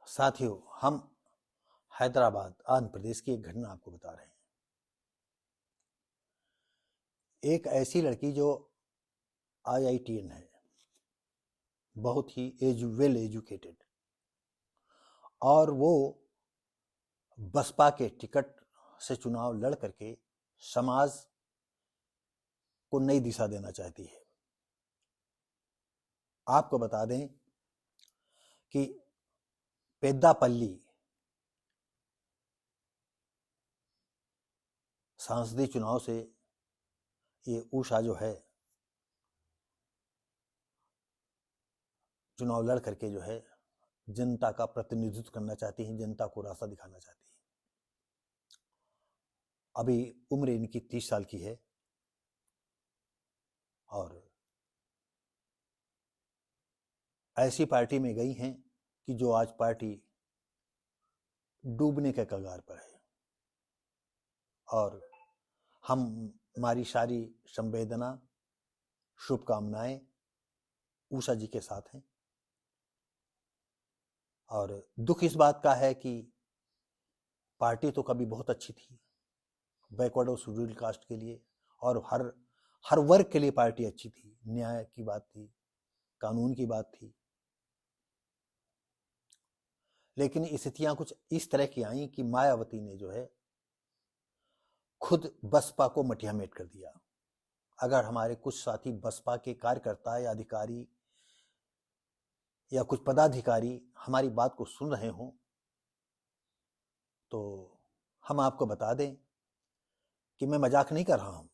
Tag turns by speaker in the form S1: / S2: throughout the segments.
S1: साथियों, हम हैदराबाद आंध्र प्रदेश की एक घटना आपको बता रहे हैं। एक ऐसी लड़की जो IITN है, बहुत ही वेल एजुकेटेड, और वो बसपा के टिकट से चुनाव लड़ करके समाज को नई दिशा देना चाहती है। आपको बता दें कि पेद्दापल्ली सांसदीय चुनाव से ये उषा जो है चुनाव लड़ करके जो है जनता का प्रतिनिधित्व करना चाहती हैं, जनता को रास्ता दिखाना चाहती हैं। अभी उम्र इनकी 30 साल की है और ऐसी पार्टी में गई हैं कि जो आज पार्टी डूबने के कगार पर है। और हमारी सारी संवेदना, शुभकामनाएं उषा जी के साथ हैं। और दुख इस बात का है कि पार्टी तो कभी बहुत अच्छी थी बैकवर्ड और शेड्यूल्ड कास्ट के लिए, और हर वर्ग के लिए पार्टी अच्छी थी। न्याय की बात थी, कानून की बात थी। लेकिन स्थितियां कुछ इस तरह की आई कि मायावती ने जो है खुद बसपा को मटियामेट कर दिया। अगर हमारे कुछ साथी बसपा के कार्यकर्ता या अधिकारी या कुछ पदाधिकारी हमारी बात को सुन रहे हों तो हम आपको बता दें कि मैं मजाक नहीं कर रहा हूं।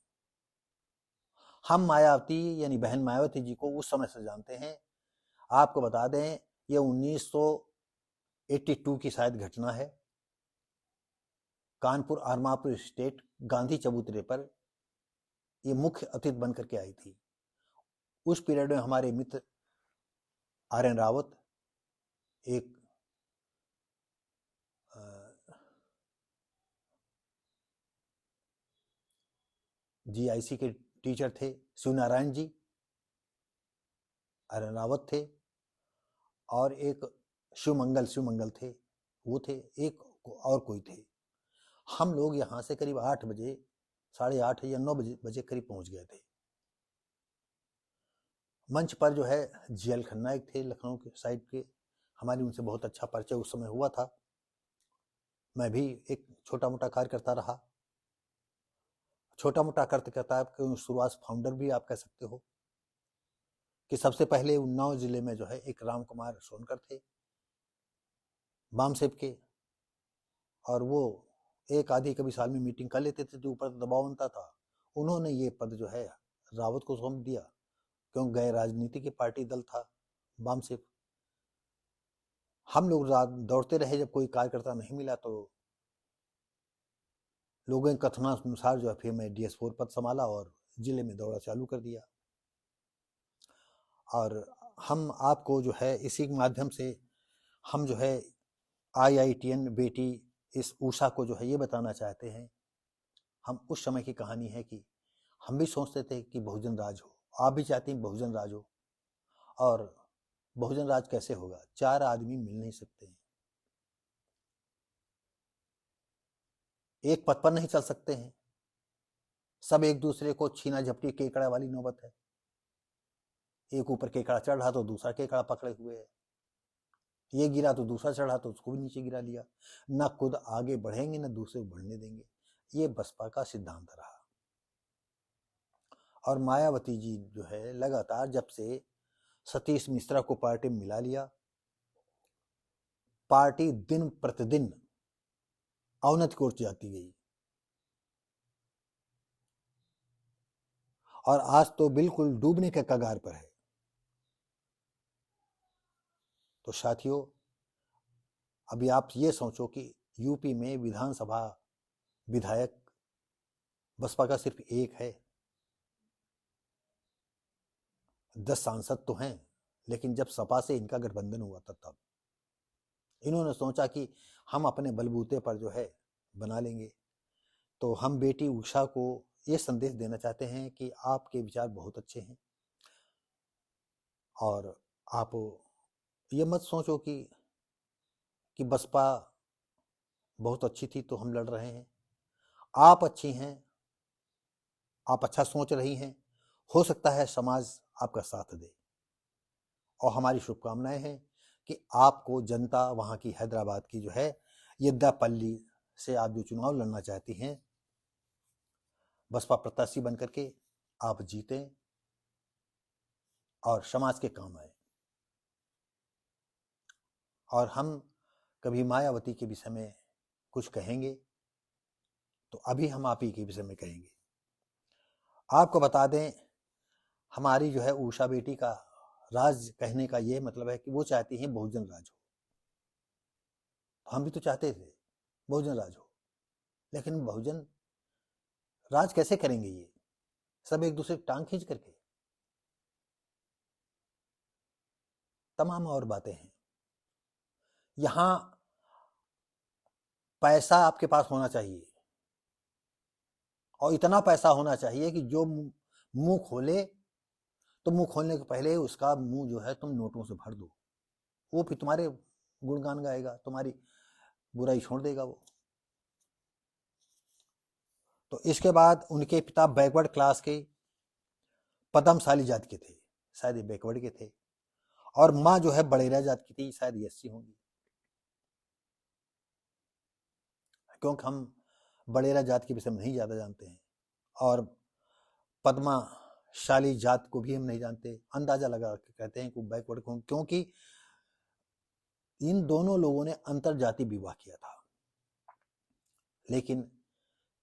S1: हम मायावती यानी बहन मायावती जी को उस समय से जानते हैं। आपको बता दें ये 1982 की शायद घटना है। कानपुर आरमापुर स्टेट गांधी चबूतरे पर ये मुख्य अतिथि बन करके आई थी। उस पीरियड में हमारे मित्र RN रावत एक GIC के टीचर थे, शिवनारायण जी RN रावत थे, और एक शिवमंगल थे, वो थे, एक और कोई थे। हम लोग यहाँ से करीब 8 बजे, 8:30 या 9 बजे करीब पहुंच गए थे। मंच पर जो है GL खन्ना एक थे, लखनऊ के साइड के। हमारी उनसे बहुत अच्छा परिचय उस समय हुआ था। मैं भी एक छोटा मोटा कार्य करता रहा। छोटा मोटा कार्यकर्ता के शुरुआत फाउंडर भी आप कह सकते हो कि सबसे पहले उन्नाव जिले में जो है एक राम कुमार सोनकर थे बामसेब के, और वो एक आधी कभी साल में मीटिंग कर लेते थे, जो ऊपर दबाव बनता था। उन्होंने ये पद जो है रावत को सौंप दिया, क्योंकि गैर राजनीति के पार्टी दल था बामसेब। हम लोग दौड़ते रहे, जब कोई कार्यकर्ता नहीं मिला तो लोगों के कथनानुसार जो है फिर मैं DS4 पद संभाला और जिले में दौड़ा चालू कर दिया। और हम आपको जो है इसी माध्यम से हम जो है IITN बेटी इस उषा को जो है ये बताना चाहते हैं। हम उस समय की कहानी है कि हम भी सोचते थे कि बहुजन राज हो, आप भी चाहते हैं बहुजन राज हो। और बहुजन राज कैसे होगा? 4 आदमी मिल नहीं सकते हैं, एक पद पर नहीं चल सकते हैं, सब एक दूसरे को छीना झपटी केकड़ा वाली नौबत है। एक ऊपर केकड़ा चढ़ रहा तो दूसरा केकड़ा पकड़े हुए है, ये गिरा तो दूसरा चढ़ा तो उसको भी नीचे गिरा लिया। न खुद आगे बढ़ेंगे न दूसरे को बढ़ने देंगे। ये बसपा का सिद्धांत रहा। और मायावती जी जो है लगातार जब से सतीश मिश्रा को पार्टी में मिला लिया, पार्टी दिन प्रतिदिन अवनति की ओर जाती गई, और आज तो बिल्कुल डूबने के कगार पर है। तो साथियों, अभी आप ये सोचो कि यूपी में विधानसभा विधायक बसपा का सिर्फ एक है, 10 सांसद तो हैं, लेकिन जब सपा से इनका गठबंधन हुआ था तब इन्होंने सोचा कि हम अपने बलबूते पर जो है बना लेंगे। तो हम बेटी उषा को ये संदेश देना चाहते हैं कि आपके विचार बहुत अच्छे हैं, और आप ये मत सोचो कि कि बसपा बहुत अच्छी थी तो हम लड़ रहे हैं, आप अच्छी हैं, आप अच्छा सोच रही हैं, हो सकता है समाज आपका साथ दे, और हमारी शुभकामनाएं हैं कि आपको जनता वहाँ की हैदराबाद की जो है येद्दापल्ली से आप जो चुनाव लड़ना चाहती हैं, बसपा प्रत्याशी बनकर के आप जीतें और समाज के काम आए। और हम कभी मायावती के विषय में कुछ कहेंगे तो अभी हम आप ही के विषय में कहेंगे। आपको बता दें, हमारी जो है उषा बेटी का राज कहने का ये मतलब है कि वो चाहती हैं बहुजन राज हो। हम भी तो चाहते थे बहुजन राज हो, लेकिन बहुजन राज कैसे करेंगे? ये सब एक दूसरे की टांग खींच करके, तमाम और बातें हैं। यहां पैसा आपके पास होना चाहिए, और इतना पैसा होना चाहिए कि जो मुंह खोले तो मुंह खोलने के पहले उसका मुंह जो है तुम नोटों से भर दो, वो फिर तुम्हारे गुणगान गाएगा, तुम्हारी बुराई छोड़ देगा वो। तो इसके बाद उनके पिता बैकवर्ड क्लास के पद्मशाली जाति के थे, शायद ये बैकवर्ड के थे, और माँ जो है बड़ेरा जात की थी, शायद एससी होंगी, क्योंकि हम बड़ेरा जात के विषय में नहीं ज़्यादा जानते हैं, और पद्माशाली जात को भी हम नहीं जानते। अंदाजा लगा के कहते हैं कि बैकवर्ड को, क्योंकि इन दोनों लोगों ने अंतरजाति विवाह किया था। लेकिन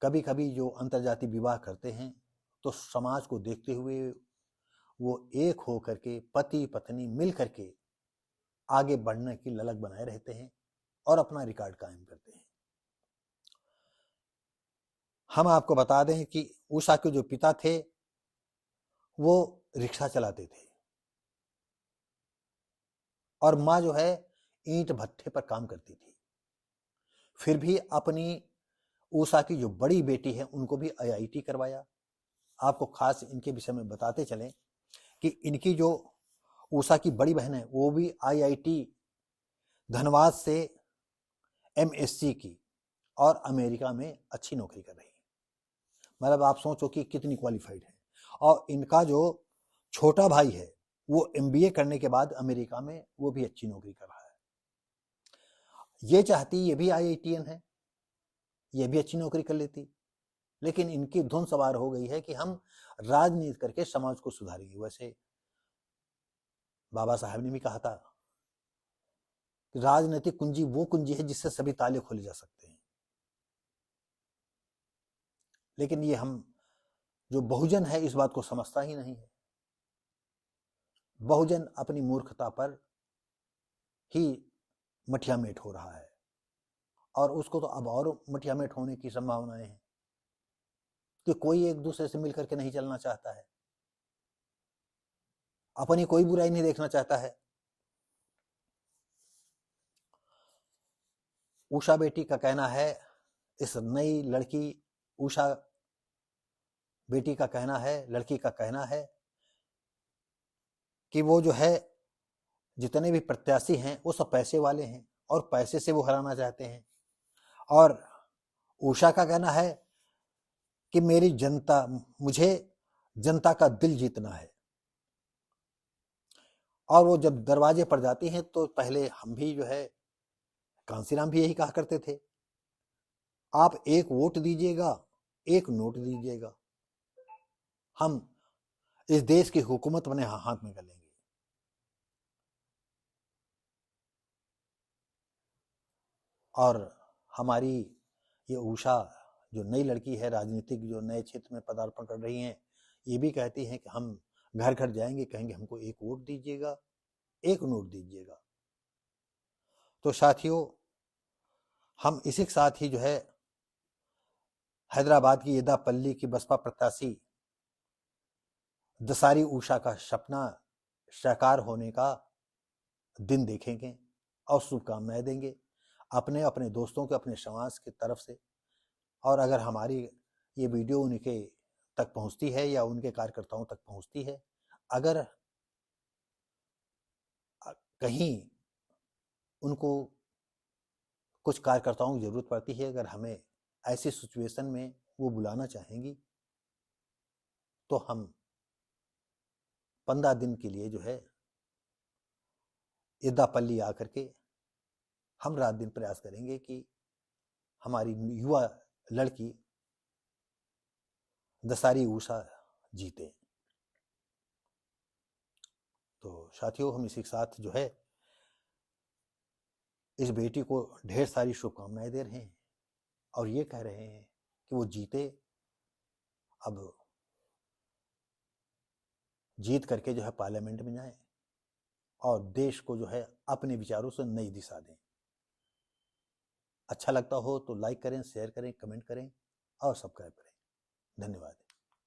S1: कभी कभी जो अंतरजाति विवाह करते हैं तो समाज को देखते हुए वो एक हो करके पति पत्नी मिल करके आगे बढ़ने की ललक बनाए रहते हैं और अपना रिकॉर्ड कायम करते हैं। हम आपको बता दें कि उषा के जो पिता थे वो रिक्शा चलाते थे, और माँ जो है ईंट भट्ठे पर काम करती थी। फिर भी अपनी उषा की जो बड़ी बेटी है उनको भी आईआईटी करवाया। आपको खास इनके विषय में बताते चलें कि इनकी जो उषा की बड़ी बहन है वो भी आईआईटी धनबाद से एमएससी की और अमेरिका में अच्छी नौकरी कर रही है। मतलब आप सोचो कि कितनी क्वालिफाइड है। और इनका जो छोटा भाई है वो एमबीए करने के बाद अमेरिका में वो भी अच्छी नौकरी कर रहा है। ये चाहती ये भी आईआईटीएन है, ये भी अच्छी नौकरी कर लेती, लेकिन इनकी धुन सवार हो गई है कि हम राजनीति करके समाज को सुधारेंगे। वैसे बाबा साहब ने भी कहा था कि राजनीतिक कुंजी वो कुंजी है जिससे सभी ताले खोले जा सकते हैं। लेकिन ये हम जो बहुजन है इस बात को समझता ही नहीं है। बहुजन अपनी मूर्खता पर ही मठियामेट हो रहा है, और उसको तो अब और मठियामेट होने की संभावनाएं हैं कि कोई एक दूसरे से मिलकर के नहीं चलना चाहता है, अपनी कोई बुराई नहीं देखना चाहता है। उषा बेटी का कहना है, इस नई लड़की उषा बेटी का कहना है, लड़की का कहना है कि वो जो है जितने भी प्रत्याशी हैं वो सब पैसे वाले हैं और पैसे से वो हराना चाहते हैं। और उषा का कहना है कि मेरी जनता, मुझे जनता का दिल जीतना है। और वो जब दरवाजे पर जाती हैं तो पहले हम भी जो है, कांसीराम भी यही कहा करते थे, आप एक वोट दीजिएगा, एक नोट दीजिएगा, हम इस देश की हुकूमत अपने हाथ में कर लेंगे। और हमारी ये उषा जो नई लड़की है, राजनीतिक जो नए क्षेत्र में पदार्पण कर रही हैं, ये भी कहती हैं कि हम घर घर जाएंगे, कहेंगे हमको एक वोट दीजिएगा, एक नोट दीजिएगा। तो साथियों, हम इसी के साथ ही जो है हैदराबाद की येद्दापल्ली की बसपा प्रत्याशी दसारी उषा का सपना साकार होने का दिन देखेंगे और शुभकामनाएं देंगे अपने अपने दोस्तों के, अपने समाज की तरफ से। और अगर हमारी ये वीडियो उनके तक पहुंचती है या उनके कार्यकर्ताओं तक पहुंचती है, अगर कहीं उनको कुछ कार्यकर्ताओं की ज़रूरत पड़ती है। अगर हमें ऐसी सिचुएशन में वो बुलाना चाहेंगी तो हम 15 दिन के लिए जो है एदापल्ली आकर के हम रात दिन प्रयास करेंगे कि हमारी युवा लड़की दसारी उषा जीते। तो साथियों, हम इसी के साथ जो है इस बेटी को ढेर सारी शुभकामनाएं दे रहे हैं और ये कह रहे हैं कि वो जीते, अब जीत करके जो है पार्लियामेंट में जाएं और देश को जो है अपने विचारों से नई दिशा दें। अच्छा लगता हो तो लाइक करें, शेयर करें, कमेंट करें और सब्सक्राइब करें। धन्यवाद।